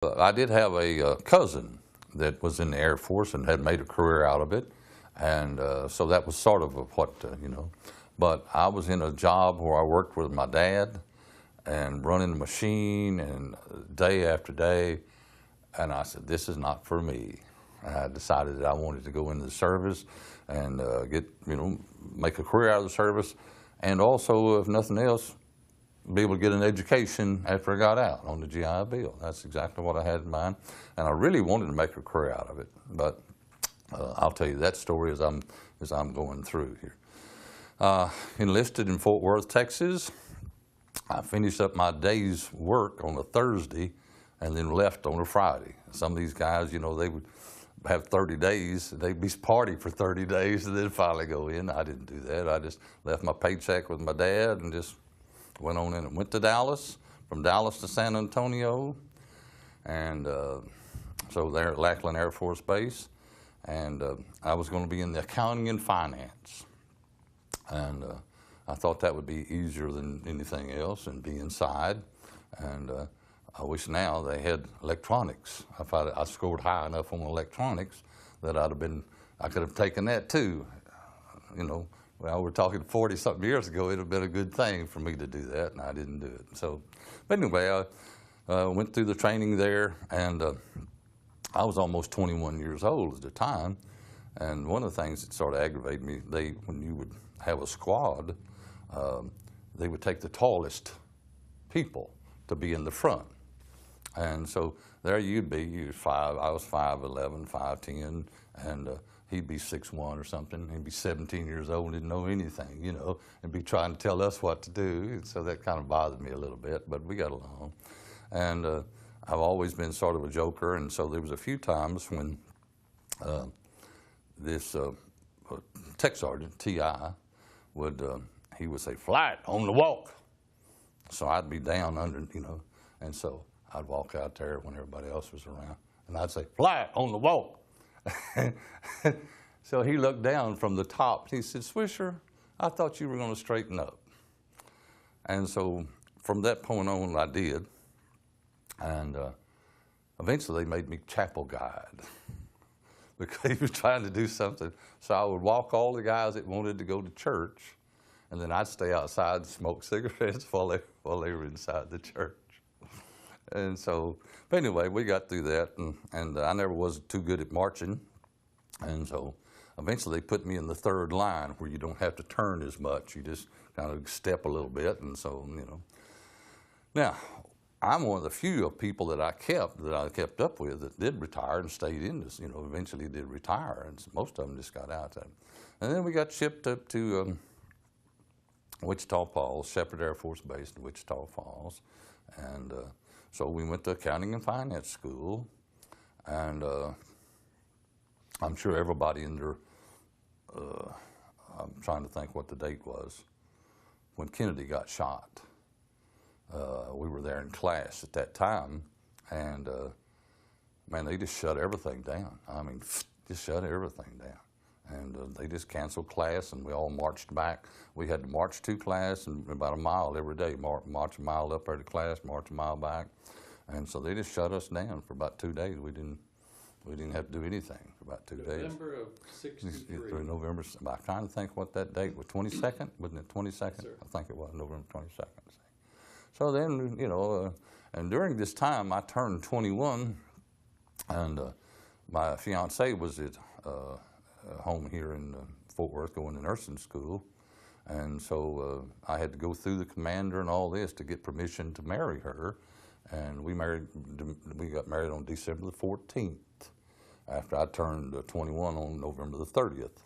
I did have a cousin that was in the Air Force and had made a career out of it, and so that was sort of what. But I was in a job where I worked with my dad and running the machine and day after day, and I said, this is not for me. I decided that I wanted to go into the service and make a career out of the service, and also, if nothing else, be able to get an education after I got out on the GI Bill. That's exactly what I had in mind, and I really wanted to make a career out of it. But I'll tell you that story as I'm going through here. Enlisted in Fort Worth, Texas. I finished up my day's work on a Thursday, and then left on a Friday. Some of these guys, they would have 30 days, they'd be party for 30 days, and then finally go in. I didn't do that. I just left my paycheck with my dad and just went on in and went to Dallas, from Dallas to San Antonio, and so there at Lackland Air Force Base, and I was going to be in the accounting and finance, and I thought that would be easier than anything else and be inside, and I wish now they had electronics. If I scored high enough on electronics that I could have taken that too, Well, we're talking 40-something years ago, it would have been a good thing for me to do that, and I didn't do it. So, but anyway, I went through the training there, and I was almost 21 years old at the time, and one of the things that sort of aggravated me, when you would have a squad, they would take the tallest people to be in the front. And so there you'd be, I was 5'11", 5'10", and he'd be 6'1" or something. He'd be 17 years old, didn't know anything, and be trying to tell us what to do. So that kind of bothered me a little bit, but we got along. And I've always been sort of a joker, and so there was a few times when this tech sergeant, T.I., he would say, "Flight on the walk." So I'd be down under, and so I'd walk out there when everybody else was around, and I'd say, "Flight on the walk." So he looked down from the top. He said, "Swisher, I thought you were going to straighten up." And so from that point on, I did. And eventually they made me chapel guide because he was trying to do something. So I would walk all the guys that wanted to go to church, and then I'd stay outside and smoke cigarettes while they were inside the church. And so, but anyway, we got through that, and I never was too good at marching. And so eventually they put me in the third line where you don't have to turn as much. You just kind of step a little bit, and so, Now, I'm one of the few people that I kept up with that did retire and stayed in this, eventually did retire, and most of them just got out of it. And then we got shipped up to Wichita Falls, Shepherd Air Force Base in Wichita Falls, and so we went to accounting and finance school, and I'm sure everybody in there, I'm trying to think what the date was, when Kennedy got shot. We were there in class at that time, and man, they just shut everything down. I mean, just shut everything down. And they just canceled class, and we all marched back. We had to march to class and about a mile every day, march a mile up there to class, march a mile back. And so they just shut us down for about 2 days. We didn't have to do anything for about 2 days. November of '63. November, I'm trying to think what that date was, 22nd? Wasn't it 22nd? Sir. I think it was November 22nd. So then, and during this time, I turned 21, and my fiance was at home here in Fort Worth going to nursing school, and so I had to go through the commander and all this to get permission to marry her, and we got married on December the 14th after I turned 21 on November the 30th,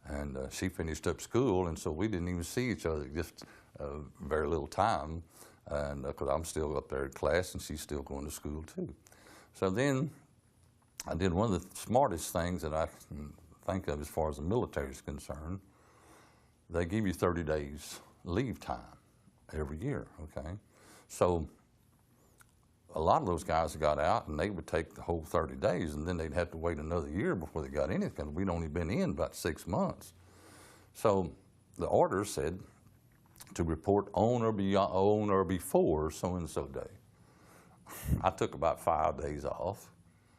and she finished up school, and so we didn't even see each other just very little time, and because I'm still up there in class and she's still going to school too. So then I did one of the smartest things that I can think of as far as the military is concerned. They give you 30 days leave time every year, okay? So a lot of those guys got out and they would take the whole 30 days, and then they'd have to wait another year before they got anything. We'd only been in about 6 months. So the order said to report on or before so-and-so day. I took about 5 days off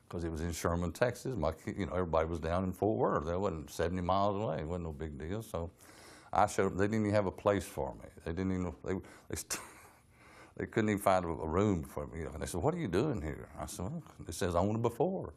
because it was in Sherman, Texas. Everybody was down in Fort Worth. They wasn't 70 miles away. It wasn't no big deal. So I showed up. They didn't even have a place for me. They didn't even, they couldn't even find a room for me. And they said, "What are you doing here?" I said, "Well, it says on it before."